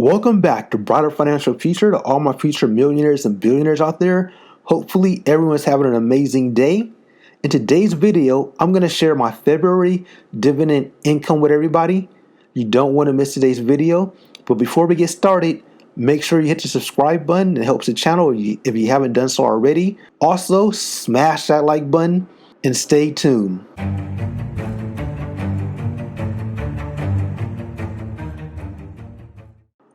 Welcome back to Brighter Financial Future, to all my future millionaires and billionaires out there. Hopefully everyone's having an amazing day. In today's video, I'm going to share my February dividend income with everybody. You don't want to miss today's video. But before we get started, make sure you hit the subscribe button. It helps the channel if you haven't done so already. Also, smash that like button and stay tuned.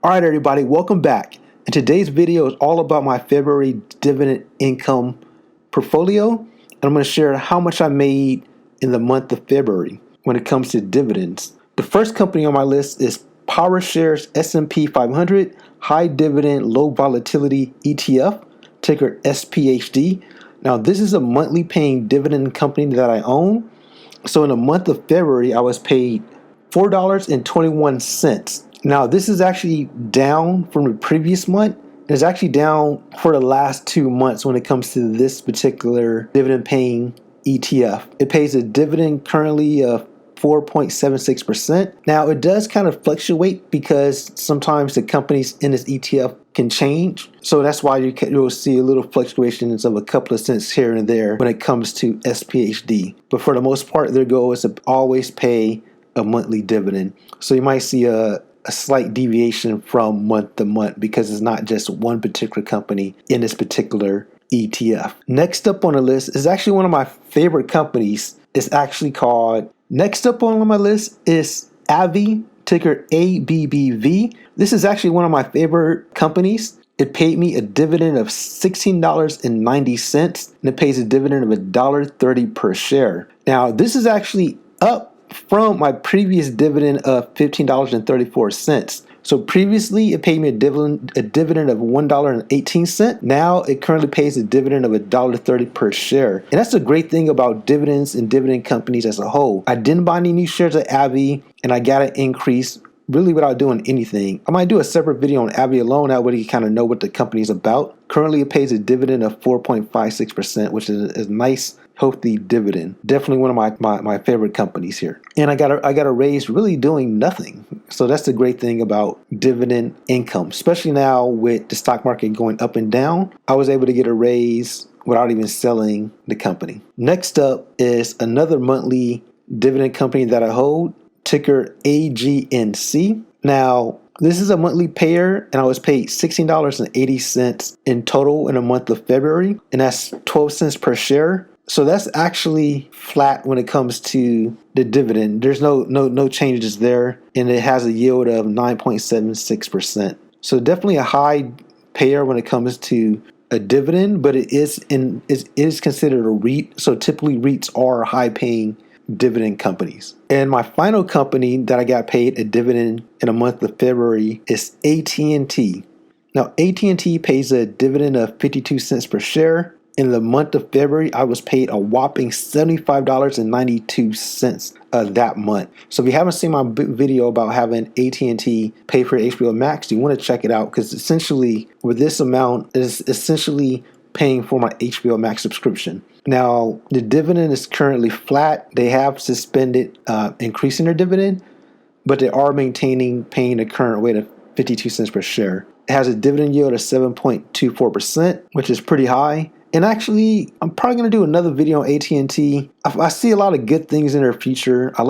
Alright everybody, welcome back. And today's video is all about my February dividend income portfolio. And I'm going to share how much I made in the month of February when it comes to dividends. The first company on my list is PowerShares S&P 500 High Dividend Low Volatility ETF, ticker SPHD. Now this is a monthly paying dividend company that I own. So in the month of February, I was paid $4.21. Now this is actually down from the previous month. It's actually down for the last 2 months when it comes to this particular dividend paying ETF. It pays a dividend currently of 4.76%. Now it does kind of fluctuate because sometimes the companies in this ETF can change. So that's why you'll see a little fluctuations of a couple of cents here and there when it comes to SPHD. But for the most part, their goal is to always pay a monthly dividend. So you might see a slight deviation from month to month because it's not just one particular company in this particular ETF. Next up on the list is actually one of my favorite companies. It's actually called, next up on my list is ABBV, ticker ABBV. This is actually one of my favorite companies. It paid me a dividend of $16.90 and it pays a dividend of $1.30 per share. Now this is actually up from my previous dividend of $15.34. So previously it paid me a dividend of $1.18. Now it currently pays a dividend of $1.30 per share. And that's the great thing about dividends and dividend companies as a whole. I didn't buy any new shares at ABBV and I got an increase really without doing anything. I might do a separate video on ABBV alone, that way you kind of know what the company's about. Currently it pays a dividend of 4.56%, which is a nice healthy dividend. Definitely one of my favorite companies here. And I got a raise really doing nothing. So that's the great thing about dividend income, especially now with the stock market going up and down. I was able to get a raise without even selling the company. Next up is another monthly dividend company that I hold, ticker AGNC. Now this is a monthly payer and I was paid $16.80 in total in the month of February, and that's 12 cents per share. So that's actually flat when it comes to the dividend. There's no changes there, and it has a yield of 9.76%. So definitely a high payer when it comes to a dividend, but it is considered a REIT. So typically REITs are high paying dividend companies. And my final company that I got paid a dividend in the month of February is AT&T. Now AT&T pays a dividend of 52 cents per share. In the month of February, I was paid a whopping $75.92 that month. So if you haven't seen my video about having AT&T pay for HBO Max, you want to check it out, because essentially with this amount, it is essentially paying for my HBO Max subscription. Now the dividend is currently flat. They have suspended increasing their dividend, but they are maintaining paying the current rate of 52 cents per share. It has a dividend yield of 7.24%, which is pretty high. And actually, I'm probably going to do another video on AT&T. I see a lot of good things in their future. I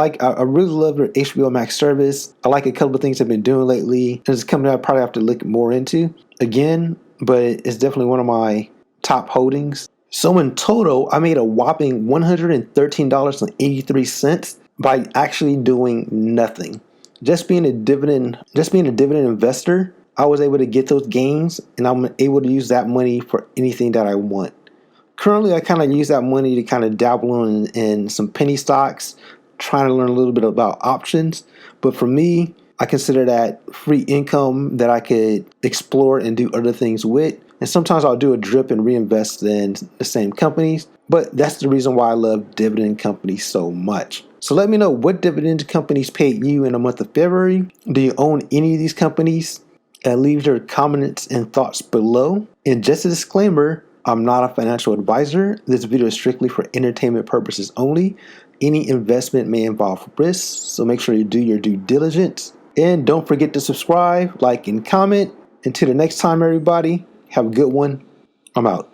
really love their HBO Max service. I like a couple of things they've been doing lately. And it's a company I probably have to look more into again, but it's definitely one of my top holdings. So in total, I made a whopping $113.83 by actually doing nothing. Just being a dividend investor, I was able to get those gains, and I'm able to use that money for anything that I want. Currently, I kind of use that money to kind of dabble in some penny stocks, trying to learn a little bit about options. But for me, I consider that free income that I could explore and do other things with. And sometimes I'll do a drip and reinvest in the same companies. But that's the reason why I love dividend companies so much. So let me know what dividend companies paid you in the month of February. Do you own any of these companies? And leave your comments and thoughts below. And just a disclaimer, I'm not a financial advisor. This video is strictly for entertainment purposes only. Any investment may involve risks, so make sure you do your due diligence. And don't forget to subscribe, like, and comment. Until the next time, everybody, have a good one. I'm out.